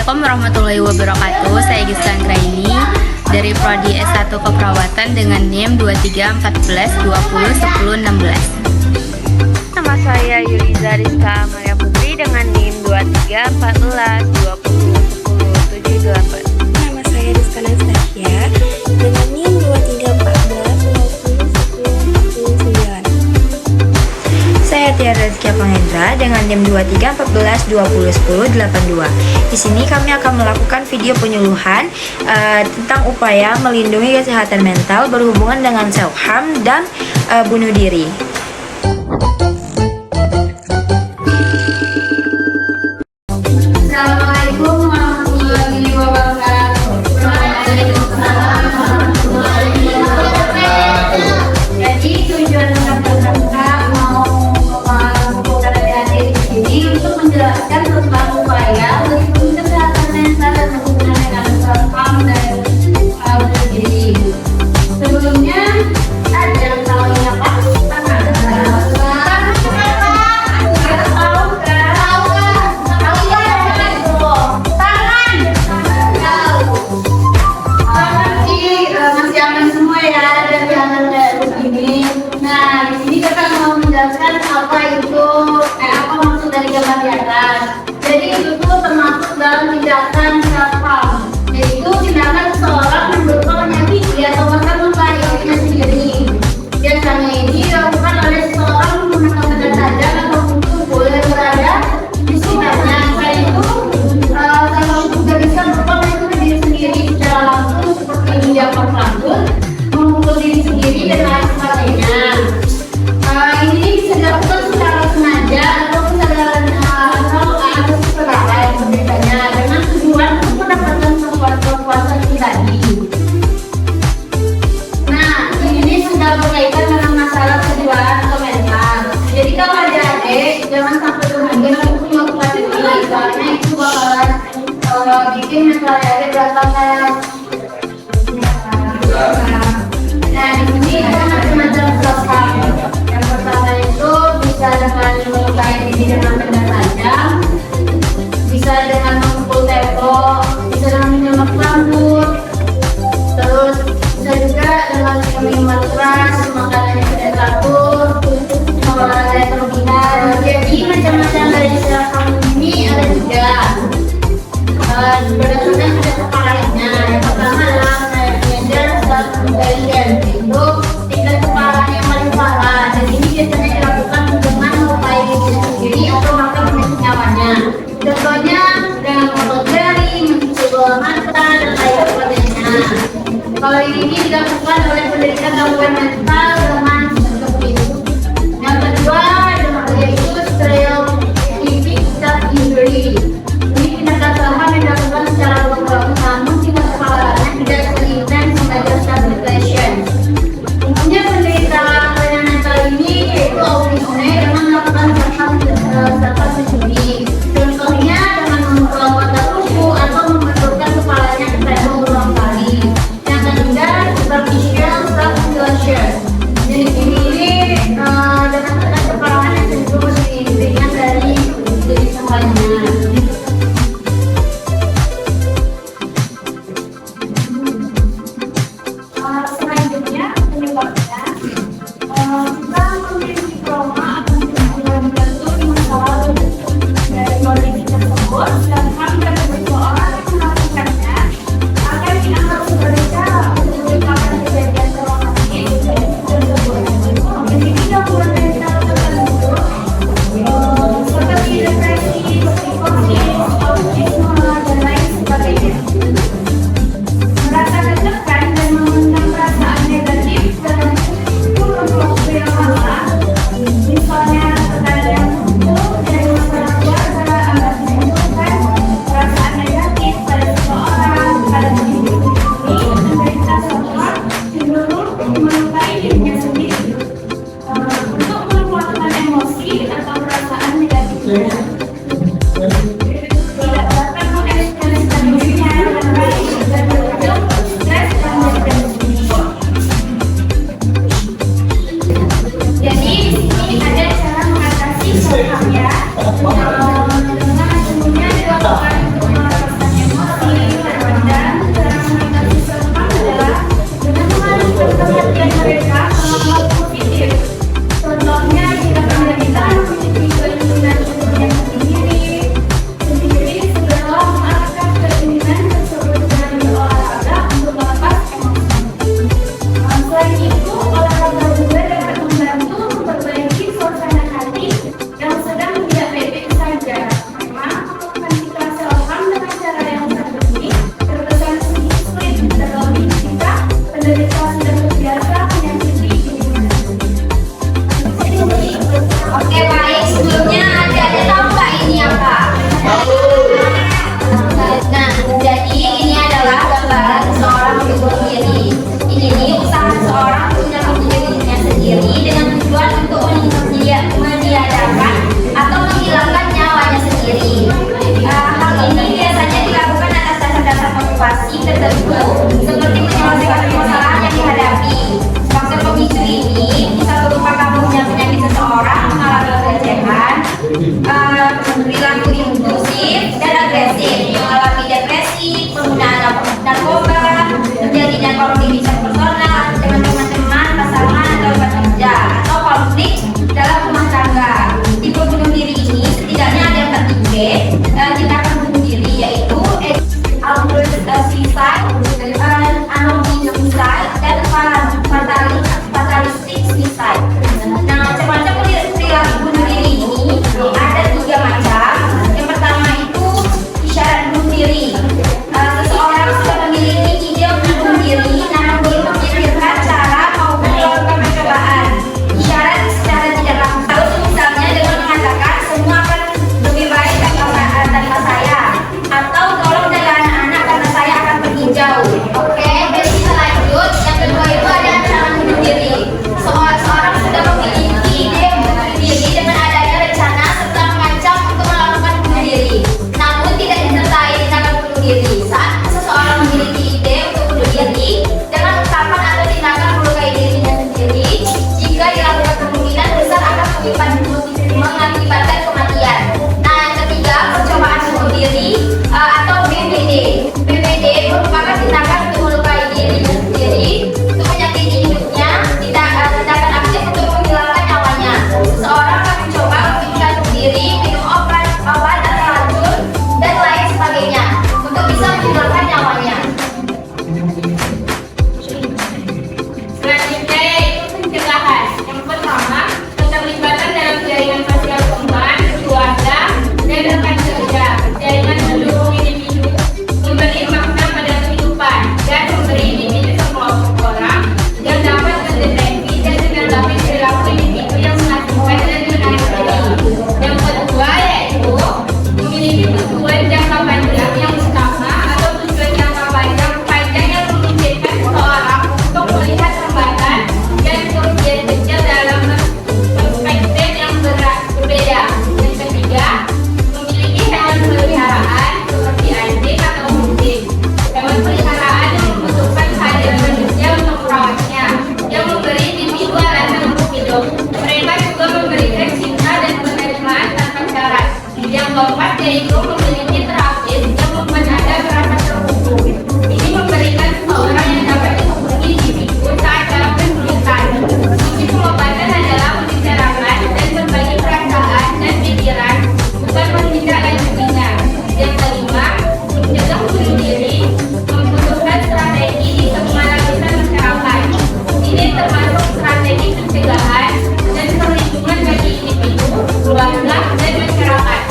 Assalamualaikum warahmatullahi wabarakatuh. Saya Gislan Graini dari Prodi S1 Keperawatan dengan NIM 2314201016. Nama saya Yuliza Rizka Amalia Putri dengan NIM 2314201078. Nama saya Rizka Nastasia dengan NIM 2314201049. Saya Tiara Rizkia Pangendra dengan NIM 2314201082. Di sini kami akan melakukan video penyuluhan tentang upaya melindungi kesehatan mental berhubungan dengan self harm dan bunuh diri. Assalamualaikum warahmatullahi wabarakatuh. Jadi tujuan kita mau mengumpulkan adik-adik di sini untuk menjelaskan tentang upaya melindungi kesehatan mental dan hubungan dengan self-harm dan bunuh diri. Sebelumnya ada yang tahu ini apa? Apa maksud dari gambar di atas? Jadi itu tuh termasuk dalam tindakan self-harm, yaitu tindakan seseorang yang berupa menyakiti atau bahkan melukai dirinya sendiri. Biasanya ini dilakukan oleh seseorang menggunakan benda tajam atau tubuh yang berada di sekitarnya. Selain itu, self-harm juga bisa berupa menyakiti diri sendiri secara langsung seperti menjampak rambut, memukul diri sendiri dan lain sebagainya. Ini bisa dilakukan secara sengaja atau kesadaran atau kesadaran berbedanya dengan tujuan untuk mendapatkan kepuasan pribadi. Nah, ini sudah berkaitan dengan masalah kejiwaan atau mental. Jadi kalau adik-adik jangan sampai kemudian untuk melakukan ini, karena itu bakalan bikin mental adik berantakan. Nah, di sini ada macam-macam self-harm. Yang pertama itu bisa dengan melukai diri dengan benda tajam, bisa dengan memukul tembok, bisa dengan menyamak rambut, terus bisa juga dengan minuman keras, makanan yang tidak teratur, olahraga yang berlebihan. Jadi macam-macam dari self-harm ini ada juga. Berdasarkan pada kepalanya, yang pertama adalah major self-rebellion, itu tingkat kepala yang paling parah. Dan ini biasanya dilakukan dengan melukai diri sendiri atau bahkan menyakiti nyawanya. Contohnya dengan memotong jari, mencuci bola mata, dan lain sebagainya. Kalau ini dilakukan oleh penderita gangguan mental dengan seperti itu. Yang kedua yaitu stereotypic self-injury. Ini tindakan self-harm yang dilakukan secara berulang, namun tingkat kepalanya tidak seintens sebagai self-depression. Umumnya penderita kelainan mental ini yaitu autisme dengan melakukan self-harm sendiri. Contohnya dengan memukul anggota tubuh atau membenturkan kepalanya ke tembok berulang kali. Yang ketiga, superficial self-mutilation. tertentu seperti menyelesaikan permasalahan yang dihadapi. Faktor pemicu ini bisa berupa kambuhnya penyakit seseorang, mengalami pelecehan, perilaku impulsif dan agresif, mengalami depresi, penggunaan narkoba, terjadinya konflik personal dengan teman-teman, pasangan atau rekan kerja, atau konflik dalam rumah tangga. Tipe bunuh diri ini setidaknya ada 4 tipe tindakan bunuh diri, yaitu suicide, anonymous suicide, dan fatalistic suicide. Nah, macam-macam perilaku bunuh diri ini ada 3 macam. Yang pertama itu isyarat bunuh diri. Seseorang sudah memiliki ide untuk bunuh diri, namun belum memikirkan cara maupun melakukan percobaan. Isyarat secara tidak langsung, misalnya dengan mengatakan semua akan lebih baik tanpa saya, atau tolong jaga anak-anak karena saya akan pergi jauh. Oke, jadi kita lanjut. Yang kedua itu ada ancaman bunuh diri. Seorang sudah memiliki ide bunuh diri dengan adanya rencana serta mengancam untuk melakukan bunuh diri, namun tidak disertai tindakan bunuh diri. Saat seseorang memiliki ide untuk bunuh diri dengan ucapan atau tindakan melukai dirinya sendiri, jika dilakukan kemungkinan besar akan mengakibatkan kematian. Nah, yang ketiga, percobaan bunuh diri atau BPD. BPD merupakan tindakan untuk melukai dirinya sendiri, untuk menyakiti hidupnya, tindakan aktif untuk menghilangkan nyawanya. Seseorang akan mencoba untuk bunuh diri, minum obat atau racun, dan lain sebagainya untuk bisa menghilangkan nyawanya. Selanjutnya yaitu pencegahan. Yang pertama, keterlibatan dalam jaringan sosial teman, keluarga, dan rekan kerja. Jaringan mendukung individu, memberi makna pada kehidupan, dan memberi individu sekelompok orang yang dapat mendeteksi dan menanggapi perilaku individu yang menghasilkan dan menarik diri. Yang kedua yaitu memiliki tujuan jangka panjang yang utama atau tujuan jangka panjang yang memungkinkan seseorang untuk melihat hambatan dan kerugian kecil dalam perspektif yang berbeda. Yang ketiga, memiliki hewan peliharaan seperti anjing atau kucing. Hewan peliharaan yang membutuhkan kehadiran manusia untuk merawatnya, yang memberi individu alasan untuk hidup. Mereka juga memberikan cinta dan penerimaan tanpa syarat. Yang keempat yaitu memiliki terapis yang membuat Anda merasa terhubung. Ini memberikan seseorang yang dapat dihubungi individu saat dalam kesulitan. Fungsi pengobatan adalah membicarakan dan berbagi perasaan dan pikiran, bukan menindaklanjutinya. Yang kelima, mencegah bunuh diri membutuhkan strategi di semua lapisan masyarakat. Ini termasuk strategi pencegahan dan perlindungan bagi individu, keluarga, dan masyarakat.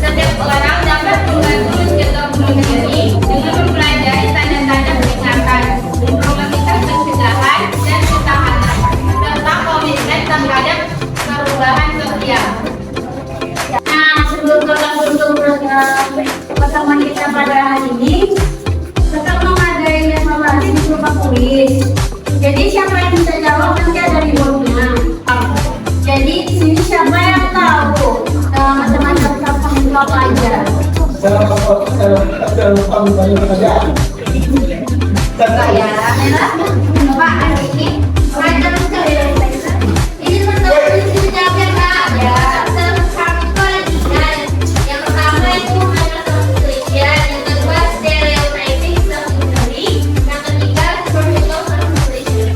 Setiap orang dapat membantu mencegah bunuh diri dengan mempelajari tanda-tanda peringatan, mempromosikan pencegahan dan ketahanan, serta komitmen terhadap perubahan sosial. Nah, sebelum pertemuan kita pada hari ini, kita mau ngadain evaluasi berupa kuis. Jadi siapa yang bisa jawab nanti ada rewardnya. Jadi sini siapa yang tahu macam-macam itu apa aja? Ya, Pak, hari ini random ini teman-teman di sini jawabnya Kak. Ya, kami itu ada 3. Yang pertama itu self-nutrition, yang kedua stereotyping self-injury, yang ketiga superficial self-nutrition.